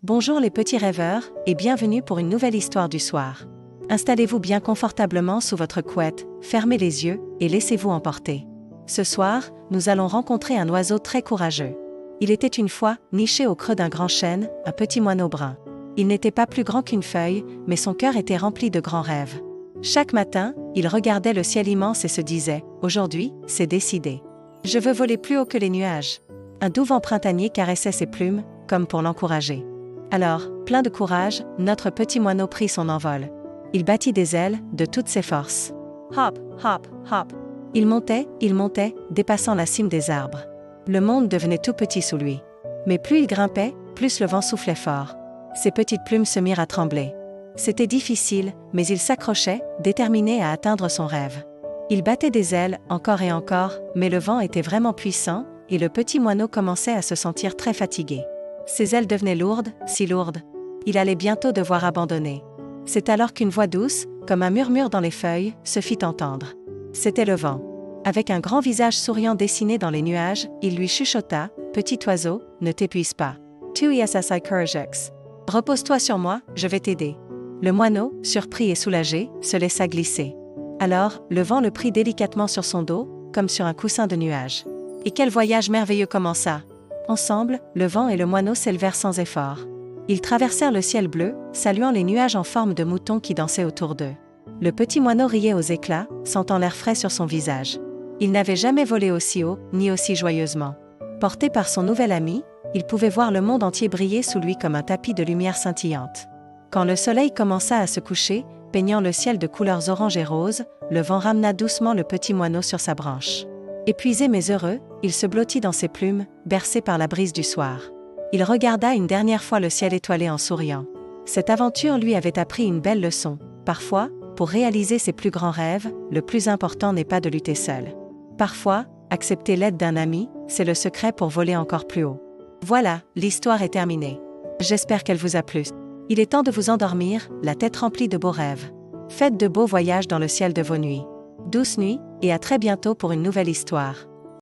Bonjour les petits rêveurs, et bienvenue pour une nouvelle histoire du soir. Installez-vous bien confortablement sous votre couette, fermez les yeux, et laissez-vous emporter. Ce soir, nous allons rencontrer un oiseau très courageux. Il était une fois, niché au creux d'un grand chêne, un petit moineau brun. Il n'était pas plus grand qu'une feuille, mais son cœur était rempli de grands rêves. Chaque matin, il regardait le ciel immense et se disait « Aujourd'hui, c'est décidé. Je veux voler plus haut que les nuages. » Un doux vent printanier caressait ses plumes, comme pour l'encourager. Alors, plein de courage, notre petit moineau prit son envol. Il battit des ailes, de toutes ses forces. Hop, hop, hop. Il montait, dépassant la cime des arbres. Le monde devenait tout petit sous lui. Mais plus il grimpait, plus le vent soufflait fort. Ses petites plumes se mirent à trembler. C'était difficile, mais il s'accrochait, déterminé à atteindre son rêve. Il battait des ailes, encore et encore, mais le vent était vraiment puissant, et le petit moineau commençait à se sentir très fatigué. Ses ailes devenaient lourdes, si lourdes. Il allait bientôt devoir abandonner. C'est alors qu'une voix douce, comme un murmure dans les feuilles, se fit entendre. C'était le vent. Avec un grand visage souriant dessiné dans les nuages, il lui chuchota « Petit oiseau, ne t'épuise pas. Tu yssi couragex. Repose-toi sur moi, je vais t'aider. » Le moineau, surpris et soulagé, se laissa glisser. Alors, le vent le prit délicatement sur son dos, comme sur un coussin de nuages. Et quel voyage merveilleux commença! Ensemble, le vent et le moineau s'élevèrent sans effort. Ils traversèrent le ciel bleu, saluant les nuages en forme de moutons qui dansaient autour d'eux. Le petit moineau riait aux éclats, sentant l'air frais sur son visage. Il n'avait jamais volé aussi haut, ni aussi joyeusement. Porté par son nouvel ami, il pouvait voir le monde entier briller sous lui comme un tapis de lumière scintillante. Quand le soleil commença à se coucher, peignant le ciel de couleurs orange et rose, le vent ramena doucement le petit moineau sur sa branche. Épuisé mais heureux, il se blottit dans ses plumes, bercé par la brise du soir. Il regarda une dernière fois le ciel étoilé en souriant. Cette aventure lui avait appris une belle leçon. Parfois, pour réaliser ses plus grands rêves, le plus important n'est pas de lutter seul. Parfois, accepter l'aide d'un ami, c'est le secret pour voler encore plus haut. Voilà, l'histoire est terminée. J'espère qu'elle vous a plu. Il est temps de vous endormir, la tête remplie de beaux rêves. Faites de beaux voyages dans le ciel de vos nuits. Douce nuit, et à très bientôt pour une nouvelle histoire.